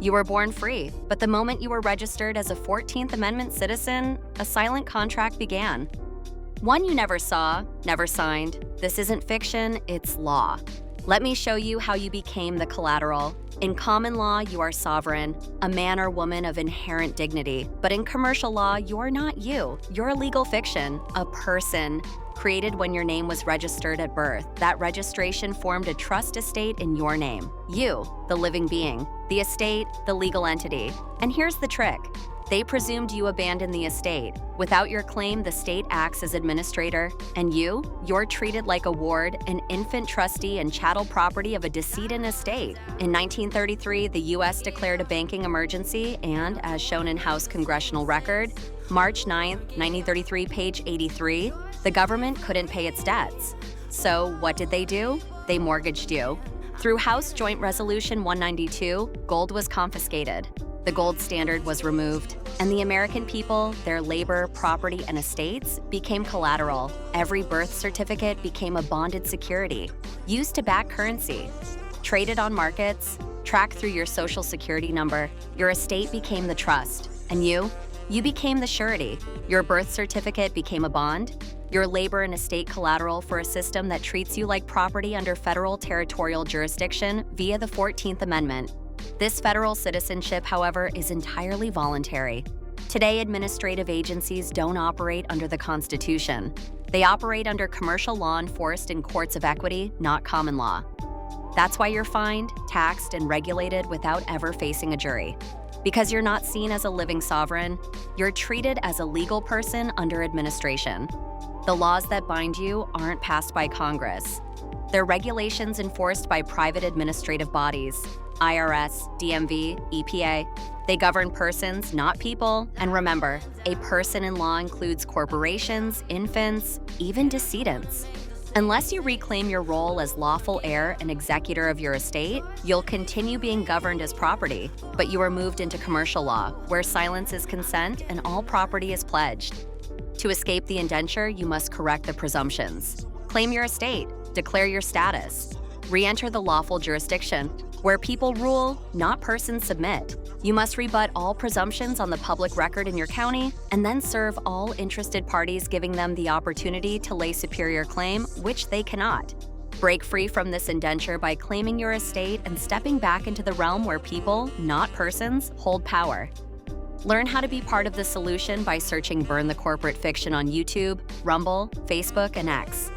You were born free, but the moment you were registered as a 14th Amendment citizen, a silent contract began. One you never saw, never signed. This isn't fiction, it's law. Let me show you how you became the collateral. In common law, you are sovereign, a man or woman of inherent dignity. But in commercial law, you're not you. You're a legal fiction, a person, created when your name was registered at birth. That registration formed a trust estate in your name. You, the living being. The estate, the legal entity. And here's the trick. They presumed you abandoned the estate. Without your claim, the state acts as administrator. And you're treated like a ward, an infant trustee and chattel property of a decedent estate. In 1933, the U.S. declared a banking emergency and, as shown in House Congressional Record, March 9, 1933, page 83, the government couldn't pay its debts. So what did they do? They mortgaged you. Through House Joint Resolution 192, gold was confiscated. The gold standard was removed, and the American people, their labor, property, and estates became collateral. Every birth certificate became a bonded security, used to back currency, traded on markets, tracked through your social security number. Your estate became the trust, and you became the surety. Your birth certificate became a bond, your labor and estate collateral for a system that treats you like property under federal territorial jurisdiction via the 14th Amendment. This federal citizenship, however, is entirely voluntary. Today, administrative agencies don't operate under the Constitution. They operate under commercial law enforced in courts of equity, not common law. That's why you're fined, taxed, and regulated without ever facing a jury. Because you're not seen as a living sovereign, you're treated as a legal person under administration. The laws that bind you aren't passed by Congress. They're regulations enforced by private administrative bodies, IRS, DMV, EPA. They govern persons, not people. And remember, a person in law includes corporations, infants, even decedents. Unless you reclaim your role as lawful heir and executor of your estate, you'll continue being governed as property, but you are moved into commercial law, where silence is consent and all property is pledged. To escape the indenture, you must correct the presumptions. Claim your estate, declare your status, re-enter the lawful jurisdiction, where people rule, not persons submit. You must rebut all presumptions on the public record in your county, and then serve all interested parties, giving them the opportunity to lay superior claim, which they cannot. Break free from this indenture by claiming your estate and stepping back into the realm where people, not persons, hold power. Learn how to be part of the solution by searching Burn the Corporate Fiction on YouTube, Rumble, Facebook, and X.